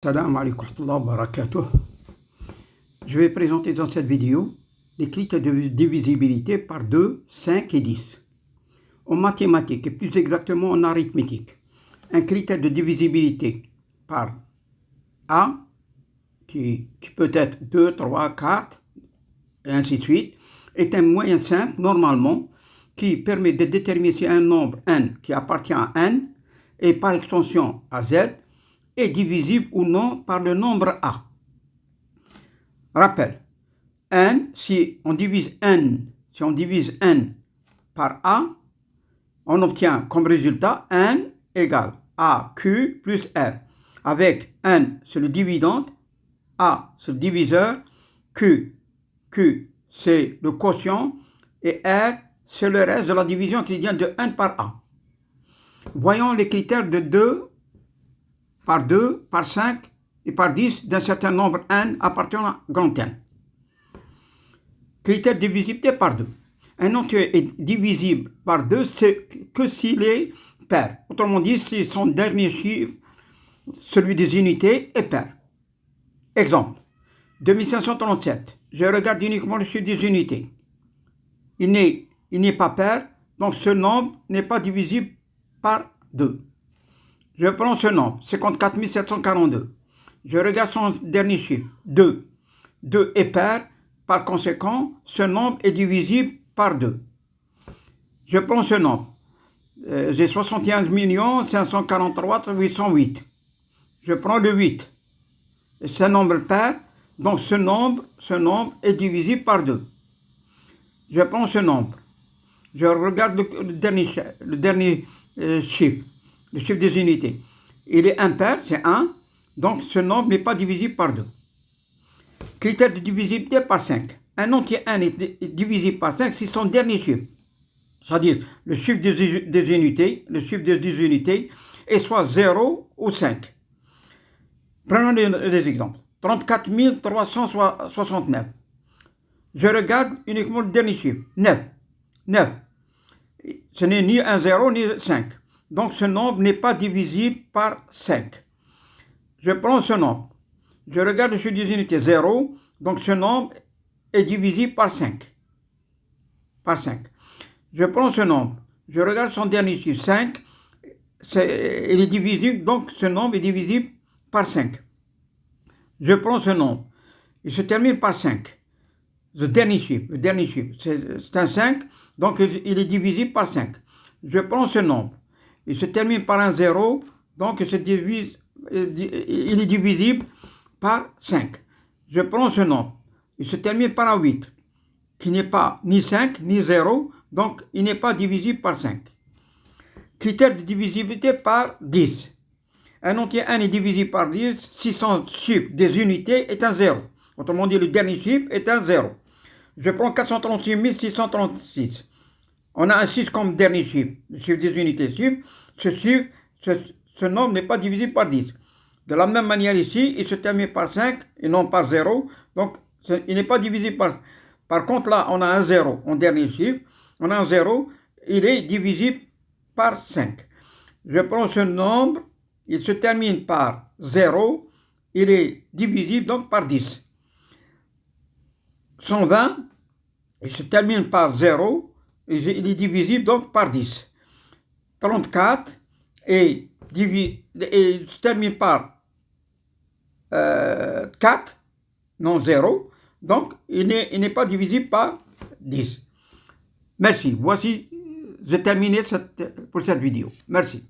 Salam alaikum wa barakatuh. Je vais présenter dans cette vidéo les critères de divisibilité par 2, 5 et 10. En mathématiques et plus exactement en arithmétique, un critère de divisibilité par A, qui peut être 2, 3, 4, et ainsi de suite, est un moyen simple normalement qui permet de déterminer si un nombre n qui appartient à n et par extension à z est divisible ou non par le nombre A. Rappel, n, si on divise n par A, on obtient comme résultat n égale AQ plus R, avec n c'est le dividende, A c'est le diviseur, Q c'est le quotient et R c'est le reste de la division qui vient de n par A. Voyons les critères de 2 par 2, par 5 et par 10 d'un certain nombre n appartenant à grand N. Critère de divisibilité par 2. Un entier est divisible par 2 que s'il est pair. Autrement dit, si son dernier chiffre, celui des unités, est pair. Exemple, 2537. Je regarde uniquement le chiffre des unités. Il n'est pas pair, donc ce nombre n'est pas divisible par 2. Je prends ce nombre, 54 742. Je regarde son dernier chiffre, 2. 2 est pair, par conséquent, ce nombre est divisible par 2. Je prends ce nombre, j'ai 71 543 808. Je prends le 8. C'est un nombre pair, donc ce nombre est divisible par 2. Je prends ce nombre. Je regarde le dernier chiffre. Le chiffre des unités. Il est impair, c'est 1, donc ce nombre n'est pas divisible par 2. Critère de divisibilité par 5. Un entier n est divisible par 5 si son dernier chiffre, c'est-à-dire le chiffre des unités, est soit 0 ou 5. Prenons les exemples. 34 369. Je regarde uniquement le dernier chiffre, 9. 9. Ce n'est ni un 0 ni 5. Donc ce nombre n'est pas divisible par 5. Je prends ce nombre. Je regarde le chiffre des unités 0. Donc ce nombre est divisible par 5. Par 5. Je prends ce nombre. Je regarde son dernier chiffre 5. Il est divisible. Donc ce nombre est divisible par 5. Je prends ce nombre. Il se termine par 5. Le dernier chiffre, c'est un 5. Donc il est divisible par 5. Je prends ce nombre. Il se termine par un 0, donc il est divisible par 5. Je prends ce nombre. Il se termine par un 8, qui n'est pas ni 5 ni 0, donc il n'est pas divisible par 5. Critère de divisibilité par 10. Un entier n est divisible par 10 si son chiffre des unités est un 0. Autrement dit, le dernier chiffre est un 0. Je prends 436 636. On a un 6 comme dernier chiffre, le chiffre des unités. Ce nombre n'est pas divisible par 10. De la même manière ici, il se termine par 5 et non par 0. Donc, il n'est pas divisible par... Par contre, là, on a un 0 en dernier chiffre. On a un 0, il est divisible par 5. Je prends ce nombre, il se termine par 0, il est divisible donc par 10. 120, il se termine par 0, il est divisible donc par 10. 34 et se termine par 4, non 0, donc il n'est pas divisible par 10. Merci. Voici, j'ai terminé pour cette vidéo. Merci.